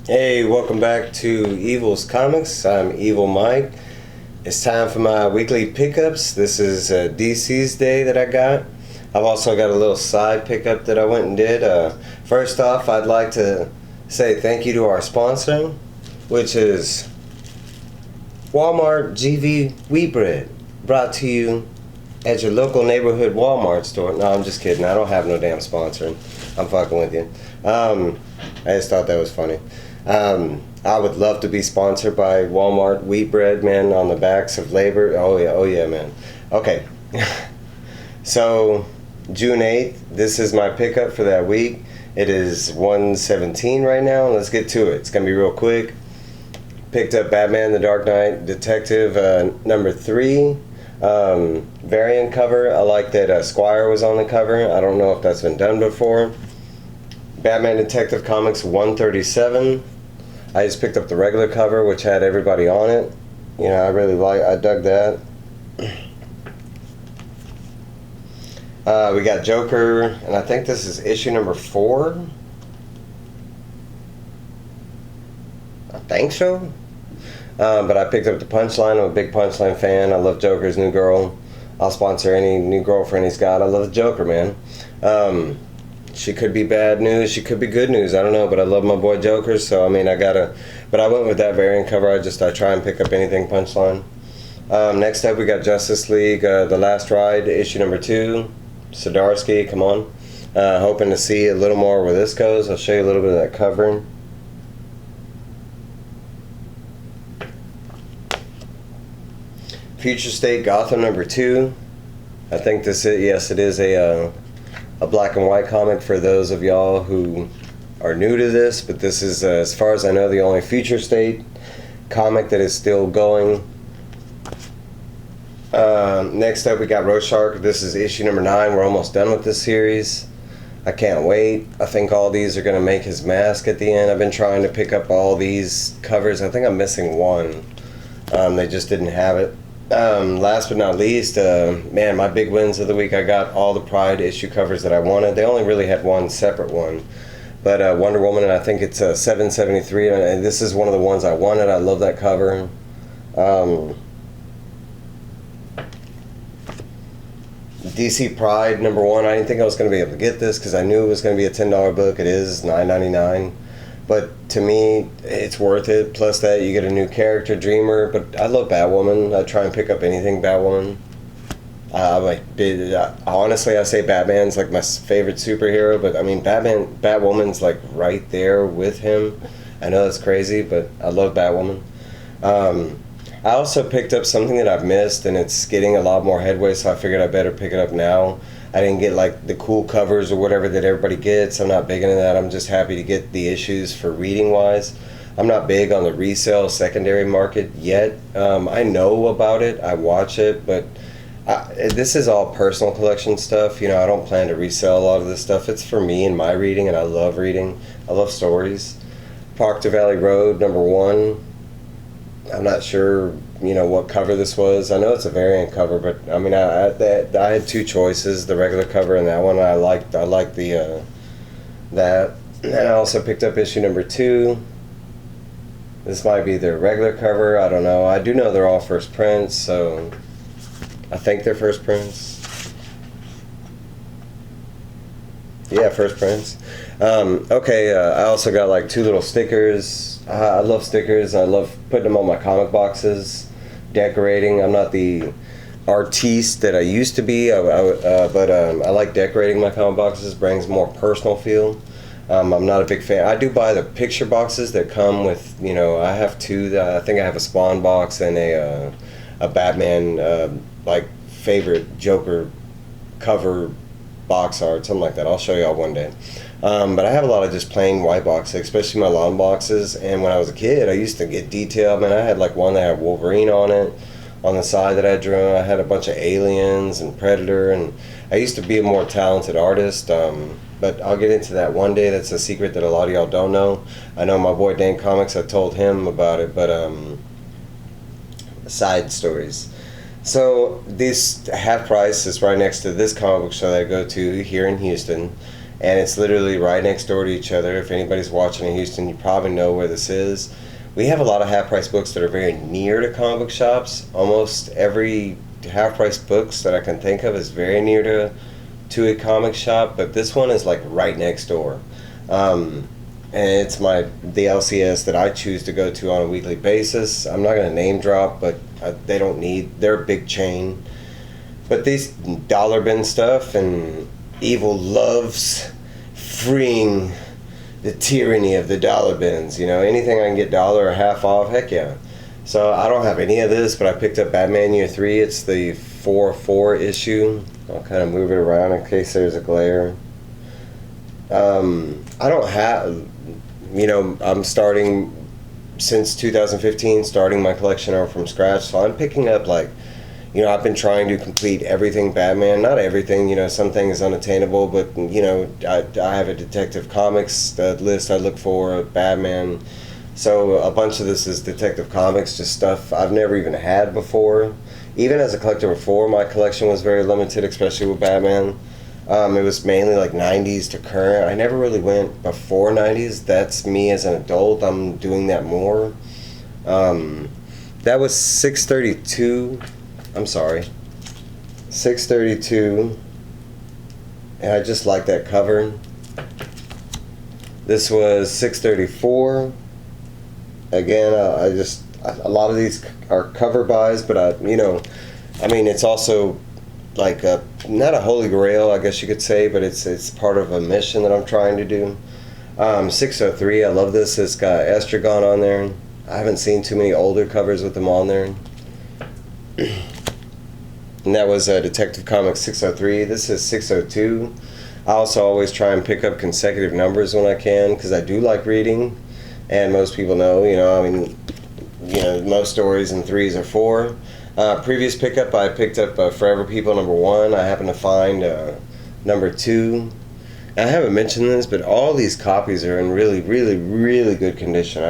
Hey, welcome back to Evil's Comics. I'm Evil Mike. It's time for my weekly pickups. This is DC's day that I got. I've also got a little side pickup that I went and did. First off, I'd like to say thank you to our sponsor, which is Walmart GV Wheat Bread, brought to you at your local neighborhood Walmart store. No, I'm just kidding. I don't have no damn sponsor. I'm fucking with you. I just thought that was funny. I would love to be sponsored by Walmart Wheat Bread, man, on the backs of labor. Oh yeah, man. Okay. So, June 8th, this is my pickup for that week. It is 1:17 right now. Let's get to it. It's going to be real quick. Picked up Batman The Dark Knight Detective number 3. Variant cover. I like that Squire was on the cover. I don't know if that's been done before. Batman Detective Comics 137. I just picked up the regular cover, which had everybody on it. You know, I dug that. We got Joker, and I think this is issue number 4. I think so. But I picked up the Punchline. I'm a big Punchline fan. I love Joker's new girl. I'll sponsor any new girlfriend he's got. I love the Joker, man. She could be bad news, she could be good news, I don't know, but I love my boy Joker, so I mean, but I went with that variant cover. I try and pick up anything Punchline. Next up, we got Justice League, The Last Ride, issue number 2. Zdarsky, come on. Hoping to see a little more where this goes. I'll show you a little bit of that cover. Future State Gotham number 2. I think this is, yes, it is a black and white comic for those of y'all who are new to this, but this is, as far as I know, the only Future State comic that is still going. Next up, we got Rorschach. This is issue number 9. We're almost done with this series. I can't wait. I think all these are going to make his mask at the end. I've been trying to pick up all these covers. I think I'm missing one. They just didn't have it. Last but not least, man, my big wins of the week, I got all the Pride issue covers that I wanted. They only really had one separate one. But Wonder Woman, and I think it's 773, and this is one of the ones I wanted. I love that cover. DC Pride number 1, I didn't think I was going to be able to get this because I knew it was going to be a $10 book. It is $9.99. But to me, it's worth it. Plus that, you get a new character, Dreamer. But I love Batwoman. I try and pick up anything Batwoman. Honestly, I say Batman's like my favorite superhero. But I mean, Batwoman's like right there with him. I know that's crazy, but I love Batwoman. I also picked up something that I've missed, and it's getting a lot more headway, so I figured I better pick it up now. I didn't get like the cool covers or whatever that everybody gets. I'm not big into that. I'm just happy to get the issues for reading wise. I'm not big on the resale secondary market yet. I know about it. I watch it, but this is all personal collection stuff. You know, I don't plan to resell a lot of this stuff. It's for me and my reading, and I love reading. I love stories. Park to Valley Road number 1. I'm not sure, you know, what cover this was. I know it's a variant cover, but I mean, I had 2 choices: the regular cover and that one. I liked the that. And I also picked up issue number 2. This might be their regular cover. I don't know. I do know they're all first prints, so I think they're first prints. Yeah, first prints. Okay, I also got like 2 little stickers. I love stickers. I love putting them on my comic boxes, decorating. I'm not the artiste that I used to be, but I like decorating my comic boxes. Brings more personal feel. I'm not a big fan. I do buy the picture boxes that come with, you know, I have 2. I think I have a Spawn box and a Batman like favorite Joker cover box art, something like that. I'll show y'all one day. But I have a lot of just plain white boxes, especially my long boxes. And when I was a kid, I used to get detailed. Man, I had like one that had Wolverine on it, on the side that I drew. I had a bunch of Aliens and Predator, and I used to be a more talented artist. But I'll get into that one day. That's a secret that a lot of y'all don't know. I know my boy Dane Comics, I told him about it, but side stories. So this half price is right next to this comic book show that I go to here in Houston. and it's literally right next door to each other. If anybody's watching in Houston, you probably know where this is. We have a lot of half-price books that are very near to comic book shops. Almost every half-price books that I can think of is very near to a comic shop, but this one is like right next door. And it's the LCS that I choose to go to on a weekly basis. I'm not going to name drop, but they're a big chain. But these dollar bin stuff, and evil loves freeing the tyranny of the dollar bins. Anything I can get dollar or half off, heck yeah. So I don't have any of this, but I picked up Batman Year 3. It's the 4/4 issue. I'll kind of move it around in case there's a glare. I don't have, I'm starting, since 2015, starting my collection over from scratch. So I'm picking up I've been trying to complete everything Batman. Not everything, some things unattainable, but, I have a Detective Comics list I look for, Batman. So a bunch of this is Detective Comics, just stuff I've never even had before. Even as a collector before, my collection was very limited, especially with Batman. It was mainly like 90s to current. I never really went before 90s. That's me as an adult. I'm doing that more. That was 632. I'm sorry. 632. And I just like that cover. This was 634. Again, a lot of these are cover buys, but it's also like not a holy grail, I guess you could say, but it's part of a mission that I'm trying to do. 603, I love this. It's got Estragon on there. I haven't seen too many older covers with them on there. And that was Detective Comics 603. This is 602. I also always try and pick up consecutive numbers when I can, because I do like reading. And most people know, most stories in 3s or 4. Previous pickup, I picked up Forever People #1. I happened to find #2. I haven't mentioned this, but all these copies are in really, really, really good condition.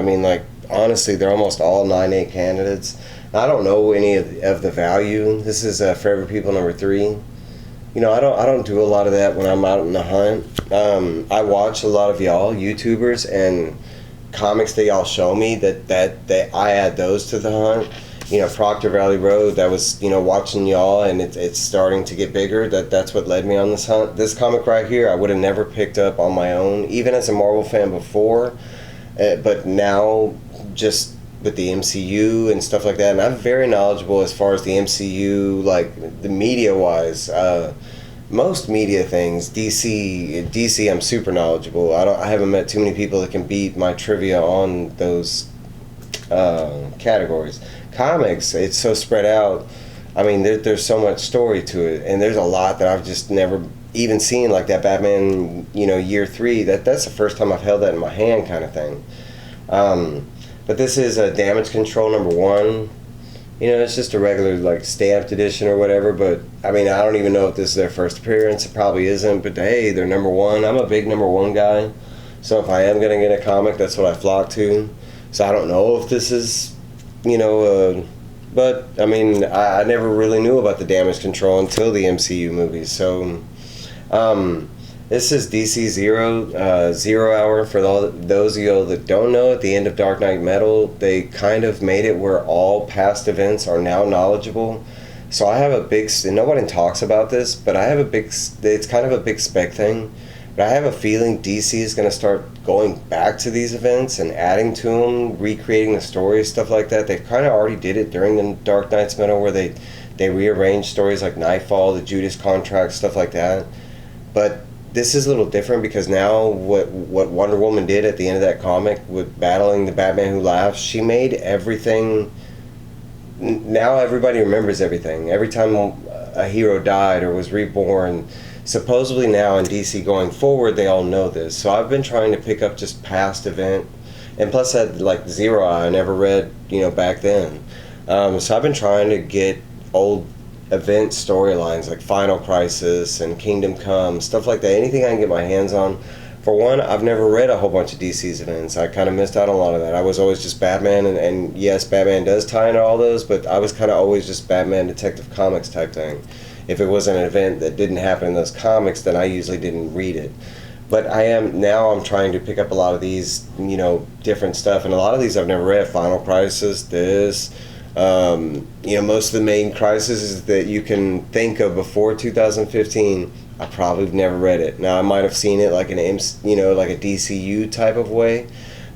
Honestly, they're almost all 9.8 candidates. I don't know any of the value. This is Forever People #3. I don't do a lot of that when I'm out in the hunt. I watch a lot of y'all YouTubers and comics that y'all show me that I add those to the hunt. Proctor Valley Road, that was watching y'all, and it's starting to get bigger. That's what led me on this hunt. This comic right here I would have never picked up on my own, even as a Marvel fan before, but now just with the MCU and stuff like that, and I'm very knowledgeable as far as the MCU, like the media wise. Most media things, DC, I'm super knowledgeable. I haven't met too many people that can beat my trivia on those categories. Comics, it's so spread out. There's so much story to it, and there's a lot that I've just never even seen, like that Batman, Year 3. That's the first time I've held that in my hand, kind of thing. But this is a Damage Control #1. It's just a regular stamped edition or whatever, but I don't even know if this is their first appearance. It probably isn't, but hey, they're #1. I'm a big #1 guy, so if I am going to get a comic, that's what I flock to. So I don't know if this is, but I never really knew about the Damage Control until the MCU movies. So this is DC Zero Hour. For those of you that don't know, at the end of Dark Knight Metal, they kind of made it where all past events are now knowledgeable. So I have a big, and nobody talks about this, but it's kind of a big spec thing. But I have a feeling DC is going to start going back to these events and adding to them, recreating the stories, stuff like that. They've kind of already did it during the Dark Knight's Metal, where they rearranged stories like Nightfall, the Judas Contract, stuff like that. But this is a little different, because now what Wonder Woman did at the end of that comic with battling the Batman Who Laughs, she made everything. Now everybody remembers everything. Every time a hero died or was reborn, supposedly now in DC going forward, they all know this. So I've been trying to pick up just past event, and plus that Zero Hour I never read back then. So I've been trying to get old event storylines like Final Crisis and Kingdom Come, stuff like that, anything I can get my hands on. For one, I've never read a whole bunch of DC's events. I kind of missed out on a lot of that. I was always just Batman, and yes, Batman does tie into all those, but I was kind of always just Batman Detective Comics type thing. If it was an event that didn't happen in those comics, then I usually didn't read it. but I'm trying to pick up a lot of these, different stuff, and a lot of these I've never read. Final Crisis, this, most of the main crises that you can think of before 2015. I probably have never read it. Now I might have seen it like like a DCU type of way,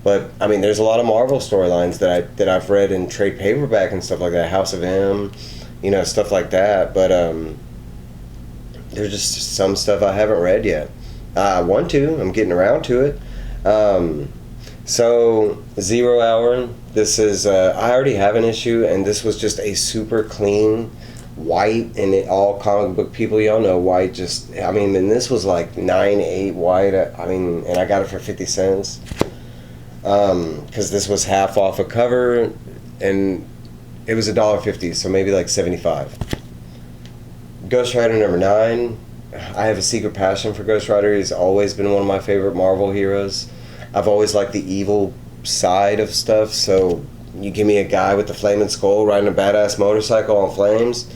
but I mean, there's a lot of Marvel storylines that I've read in trade paperback and stuff like that. House of M, stuff like that. But there's just some stuff I haven't read yet. I want to. I'm getting around to it. So 0 Hour. This is I already have an issue, and this was just a super clean white, and all comic book people, y'all know white. And this was like 9/8 white. And I got it for 50 cents because this was half off a cover, and it was $1.50, so maybe like 75. Ghost Rider number 9. I have a secret passion for Ghost Rider. He's always been one of my favorite Marvel heroes. I've always liked the evil side of stuff, so you give me a guy with the flaming skull riding a badass motorcycle on flames,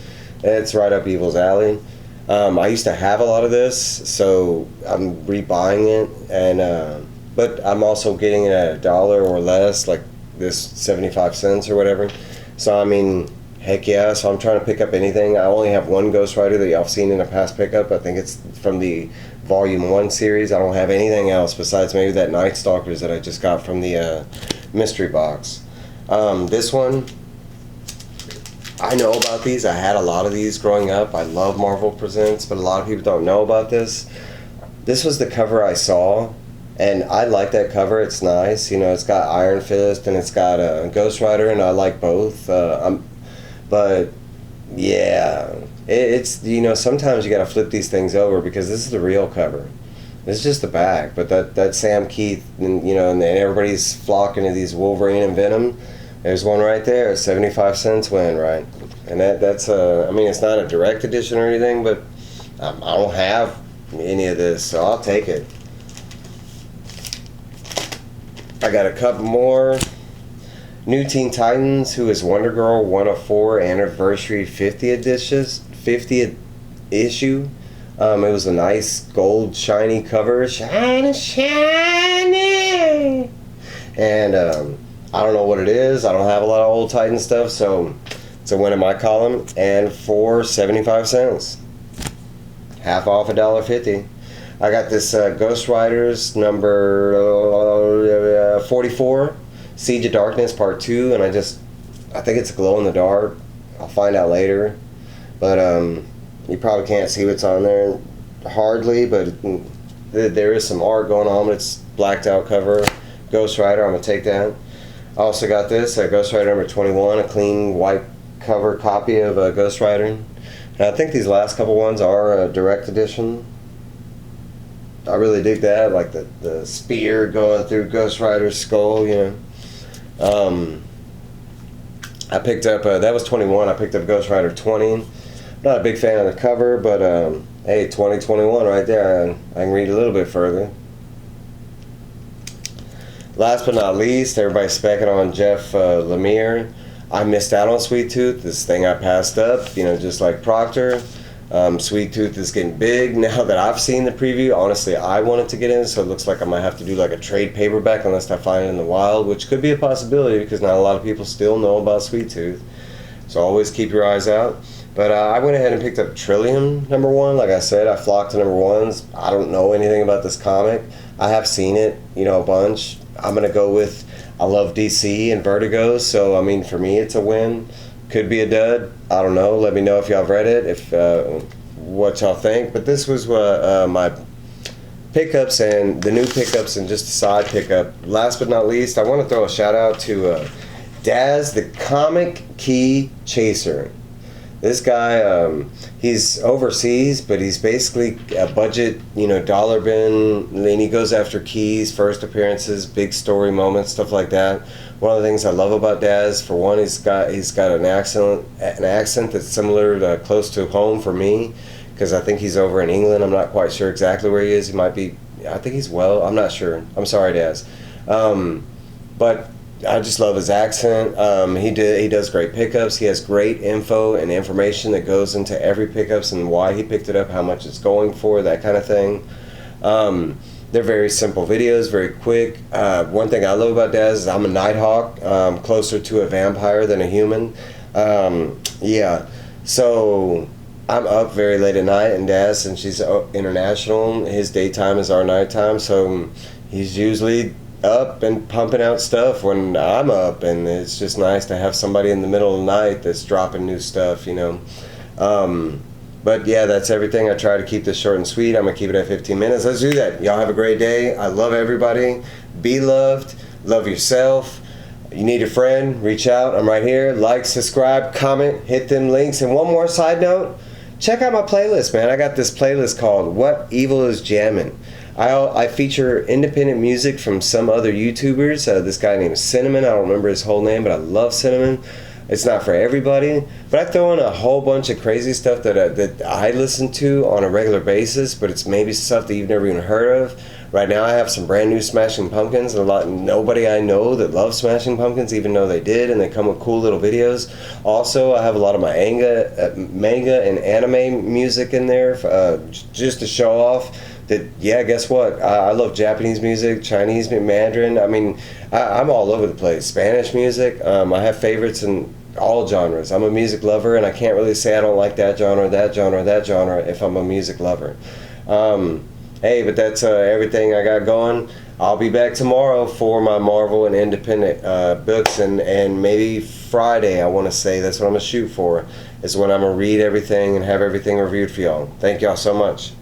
it's right up Evil's alley. I used to have a lot of this, so I'm rebuying it, and but I'm also getting it at $1 or less, like this 75 cents or whatever. So heck yeah, so I'm trying to pick up anything. I only have one Ghost Rider that y'all have seen in a past pickup. I think it's from the Volume 1 series. I don't have anything else besides maybe that Night Stalkers that I just got from the mystery box. This one, I know about these. I had a lot of these growing up. I love Marvel Presents, but a lot of people don't know about this. This was the cover I saw, and I like that cover. It's nice. It's got Iron Fist and it's got a Ghost Rider, and I like both. But yeah, it's sometimes you got to flip these things over because this is the real cover. This is just the back, but that Sam Keith, and everybody's flocking to these Wolverine and Venom. There's one right there, 75 cents win, right? And that's it's not a direct edition or anything, but I don't have any of this, so I'll take it. I got a couple more. New Teen Titans, Who is Wonder Girl 104 Anniversary 50th issue. It was a nice gold shiny cover. Shiny. And I don't know what it is. I don't have a lot of old Titan stuff, so it's a win in my column. And for 75 cents. Half off $1.50. I got this Ghost Riders number 44. Siege of Darkness Part 2, and I think it's glow in the dark. I'll find out later, but you probably can't see what's on there hardly, but there is some art going on, but it's blacked out cover. Ghost Rider, I'm gonna take that. I also got this Ghost Rider number 21, a clean white cover copy of Ghost Rider, and I think these last couple ones are a direct edition. I really dig that, like the spear going through Ghost Rider's skull, I picked up, that was 21, I picked up Ghost Rider 20. Not a big fan of the cover, but hey, 2021 right there, I can read a little bit further. Last but not least, everybody's specking on Jeff Lemire. I missed out on Sweet Tooth, this thing I passed up, just like Proctor. Sweet Tooth is getting big now that I've seen the preview. Honestly, I wanted to get in, so it looks like I might have to do like a trade paperback unless I find it in the wild, which could be a possibility because not a lot of people still know about Sweet Tooth. So always keep your eyes out. But I went ahead and picked up Trillium number 1. Like I said, I flocked to number 1s. I don't know anything about this comic. I have seen it, a bunch. I'm going to go with, I love DC and Vertigo, so for me it's a win. Could be a dud. I don't know. Let me know if y'all have read it, if what y'all think. But this was my pickups and the new pickups and just a side pickup. Last but not least, I want to throw a shout out to Daz, the Comic Key Chaser. This guy, he's overseas, but he's basically a budget, dollar bin, and he goes after keys, first appearances, big story moments, stuff like that. One of the things I love about Daz, for one, he's got an accent that's similar to close to home for me, because I think he's over in England. I'm not quite sure exactly where he is. He might be, I think he's I'm not sure. I'm sorry, Daz. But I just love his accent. He does great pickups. He has great info and information that goes into every pickups and why he picked it up, how much it's going for, that kind of thing. They're very simple videos, very quick. One thing I love about Daz is I'm a nighthawk, closer to a vampire than a human. Yeah, so I'm up very late at night, and Daz, since she's international, his daytime is our nighttime, so he's usually up and pumping out stuff when I'm up, and it's just nice to have somebody in the middle of the night that's dropping new stuff, you know. But yeah, that's everything. I try to keep this short and sweet. I'm going to keep it at 15 minutes. Let's do that. Y'all have a great day. I love everybody. Be loved. Love yourself. You need a friend, reach out. I'm right here. Like, subscribe, comment, hit them links. And one more side note, check out my playlist, man. I got this playlist called What Evil Is Jammin'. I feature independent music from some other YouTubers. This guy named Cinnamon. I don't remember his whole name, but I love Cinnamon. It's not for everybody, but I throw in a whole bunch of crazy stuff that I listen to on a regular basis, but it's maybe stuff that you've never even heard of. Right now I have some brand new Smashing Pumpkins, and nobody I know that loves Smashing Pumpkins even know they did, and they come with cool little videos. Also, I have a lot of my manga and anime music in there, just to show off that, yeah, guess what? I love Japanese music, Chinese, Mandarin. I mean, I'm all over the place. Spanish music. I have favorites in all genres. I'm a music lover, and I can't really say I don't like that genre, that genre, that genre if I'm a music lover. Hey, but that's everything I got going. I'll be back tomorrow for my Marvel and independent books, and maybe Friday, I want to say, that's what I'm going to shoot for, is when I'm going to read everything and have everything reviewed for y'all. Thank y'all so much.